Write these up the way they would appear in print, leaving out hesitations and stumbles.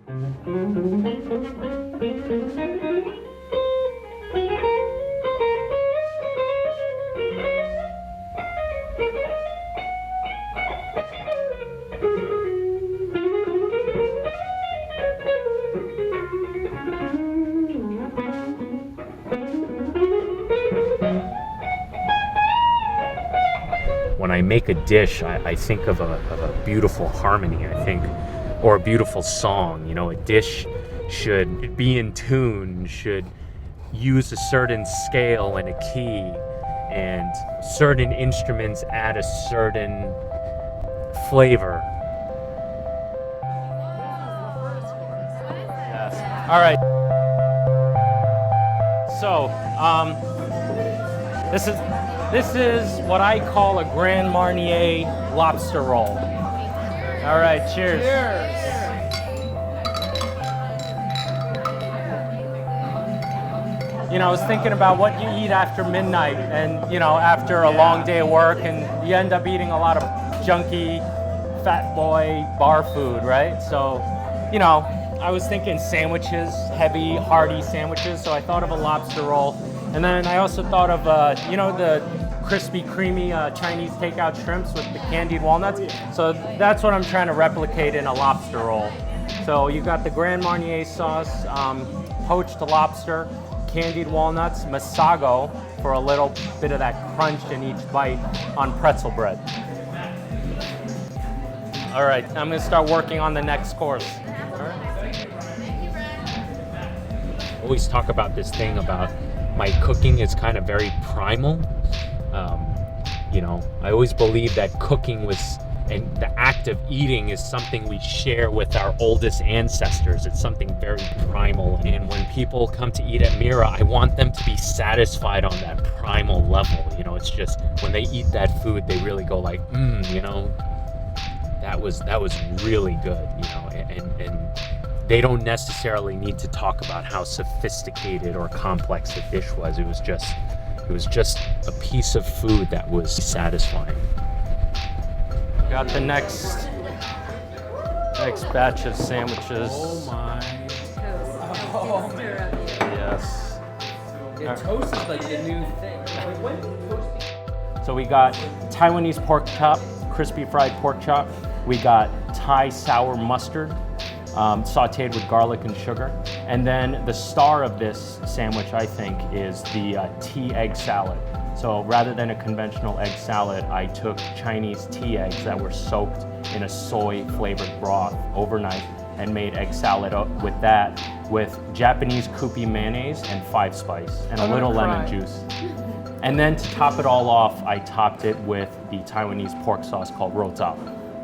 When I make a dish, I think of a beautiful harmony, I think, or a beautiful song. You know, a dish should be in tune, should use a certain scale and a key, and certain instruments add a certain flavor. Yes. All right. So, this is what I call a Grand Marnier lobster roll. All right, cheers. Cheers. You know, I was thinking about what you eat after midnight and, you know, after a long day of work, and you end up eating a lot of junky, fat boy bar food, right? So, you know, I was thinking sandwiches, heavy, hearty sandwiches, so I thought of a lobster roll. And then I also thought of, you know, the crispy, creamy Chinese takeout shrimps with the candied walnuts. So that's what I'm trying to replicate in a lobster roll. So you got the Grand Marnier sauce, poached lobster, candied walnuts, masago for a little bit of that crunch in each bite on pretzel bread. All right, I'm gonna start working on the next course. All right. I always talk about this thing about my cooking is kind of very primal. You know, I always believe that cooking was, and the act of eating is something we share with our oldest ancestors. It's something very primal. And when people come to eat at Mira, I want them to be satisfied on that primal level. You know, it's just when they eat that food, they really go like, you know, that was really good, you know, and they don't necessarily need to talk about how sophisticated or complex the dish was. It was just a piece of food that was satisfying. Got the next batch of sandwiches. Oh my. Oh, Yes. yeah, toast is like the new thing. Like, when did toast So we got Taiwanese pork chop, crispy fried pork chop. We got Thai sour mustard, sauteed with garlic and sugar. And then the star of this sandwich, I think, is the tea egg salad. So rather than a conventional egg salad, I took Chinese tea eggs that were soaked in a soy flavored broth overnight and made egg salad with that, with Japanese Kewpie mayonnaise and 5 spice and a little lemon juice. And then to top it all off, I topped it with the Taiwanese pork sauce called rotap,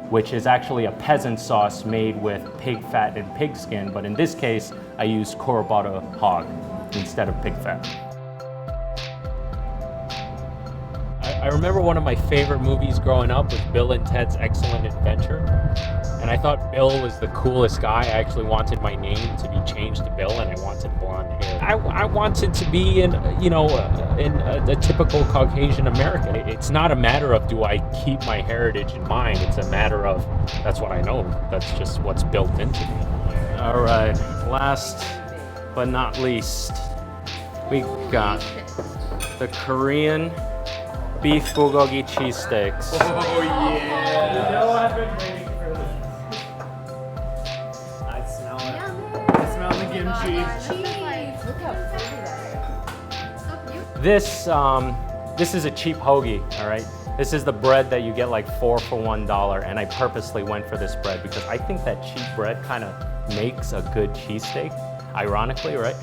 which is actually a peasant sauce made with pig fat and pig skin, but in this case, I used Korobata hog instead of pig fat. I remember one of my favorite movies growing up was Bill and Ted's Excellent Adventure, and I thought Bill was the coolest guy. I actually wanted my name to be changed to Bill, and I wanted blonde hair. I wanted to be in a typical Caucasian American. It's not a matter of do I keep my heritage in mind. It's a matter of that's what I know. That's just what's built into me. All right, last but not least, we got the Korean beef bulgogi cheesesteaks. Oh yeah. You know I've been waiting for this. I smell it. I smell the kimchi. Look how pretty that is. So beautiful. This is a cheap hoagie, all right? This is the bread that you get like 4 for $1, and I purposely went for this bread because I think that cheap bread kind of makes a good cheesesteak, ironically, right?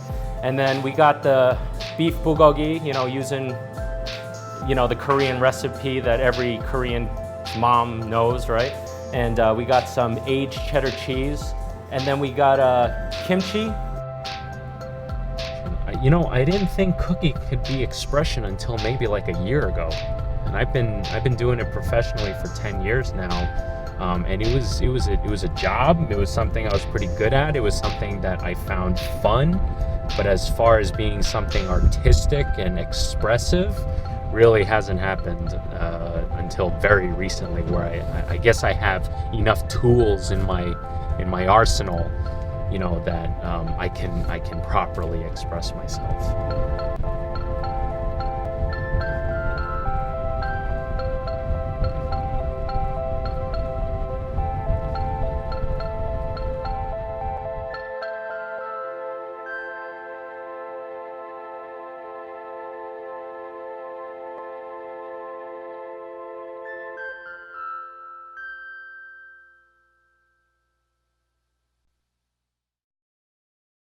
And then we got the beef bulgogi, you know, using the Korean recipe that every Korean mom knows, right? And we got some aged cheddar cheese, and then we got kimchi. You know, I didn't think cooking could be expression until maybe like a year ago, and I've been doing it professionally for 10 years now. And it was a job. It was something I was pretty good at. It was something that I found fun, but as far as being something artistic and expressive, really hasn't happened until very recently, where I guess I have enough tools in my arsenal, that I can properly express myself.